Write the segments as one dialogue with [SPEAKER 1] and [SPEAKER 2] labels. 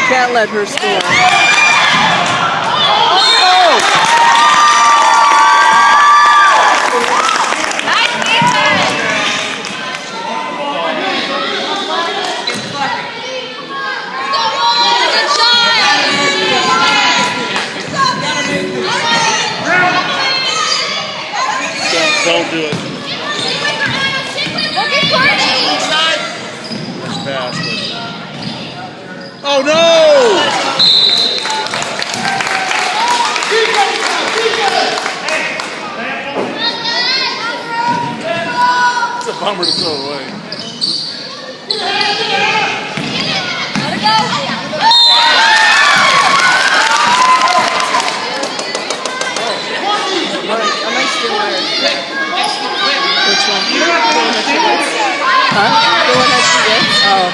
[SPEAKER 1] Can't let her score.
[SPEAKER 2] Don't do it. Pass. Oh no! It's a bummer to throw away.
[SPEAKER 3] Let it go.
[SPEAKER 1] I might steal hers. Which one? The one that she gets. Huh? The one that she gets? Oh.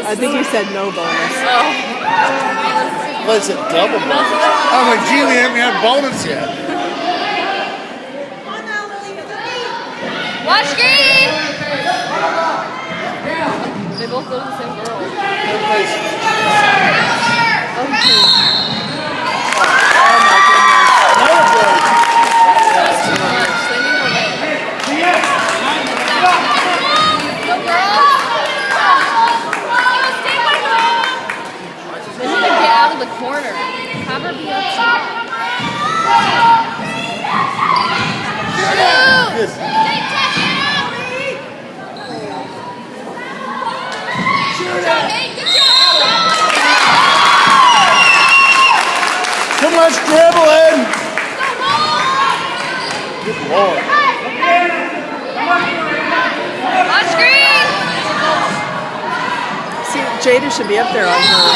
[SPEAKER 1] I think he said no bonus.
[SPEAKER 3] Oh.
[SPEAKER 2] Well, it's a double bonus. I was like, gee, we haven't had bonus yet.
[SPEAKER 3] Watch green! They both go to the same girl.
[SPEAKER 1] Oh my goodness.
[SPEAKER 3] That's too much. They need to win. Go girl! They need to get out of the corner. Have her be outside.
[SPEAKER 2] Good. Too much dribbling. Good Lord.
[SPEAKER 3] Watch green!
[SPEAKER 1] See, Jada should be up there on her.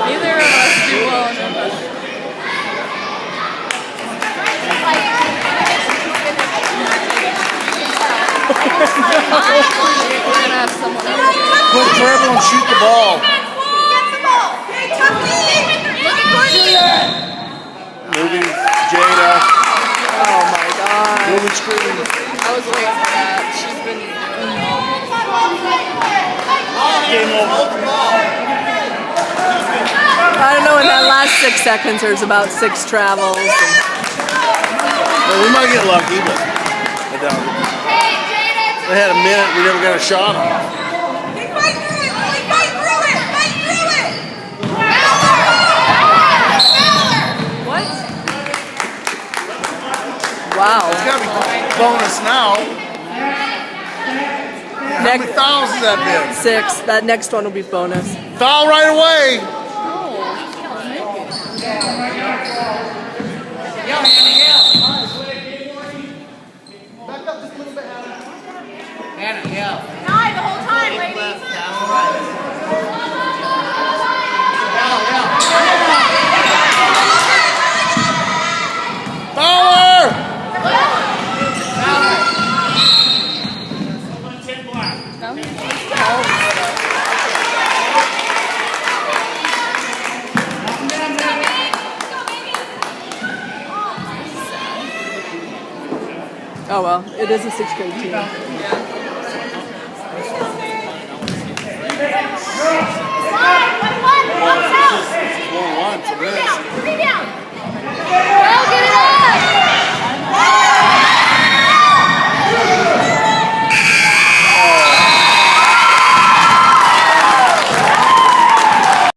[SPEAKER 3] Neither of us do well enough. We're gonna have someone else.
[SPEAKER 2] Quit dribbling and shoot the ball. Moving Jada.
[SPEAKER 1] Oh my God.
[SPEAKER 2] Moving screaming.
[SPEAKER 3] I was waiting for that. She's been.
[SPEAKER 2] Game over.
[SPEAKER 1] I don't know, in that last 6 seconds there's about 6 travels.
[SPEAKER 2] Well, we might get lucky, but I doubt it. They had a minute, we never got a shot off.
[SPEAKER 4] Fight through it! Fight through it! Fight through it!
[SPEAKER 3] What?
[SPEAKER 1] Wow.
[SPEAKER 2] It's got to be bonus now. How many fouls has that been?
[SPEAKER 1] 6. That next one will be bonus.
[SPEAKER 2] Foul right away.
[SPEAKER 4] Yeah, Andy, yeah.
[SPEAKER 2] Back up just a little bit, Hannah.
[SPEAKER 4] Hannah, yeah.
[SPEAKER 3] Hi, the whole time, ladies.
[SPEAKER 2] Fowler!
[SPEAKER 1] Oh well, it is a 6th grade team.
[SPEAKER 2] Well, it's 4-1 for this.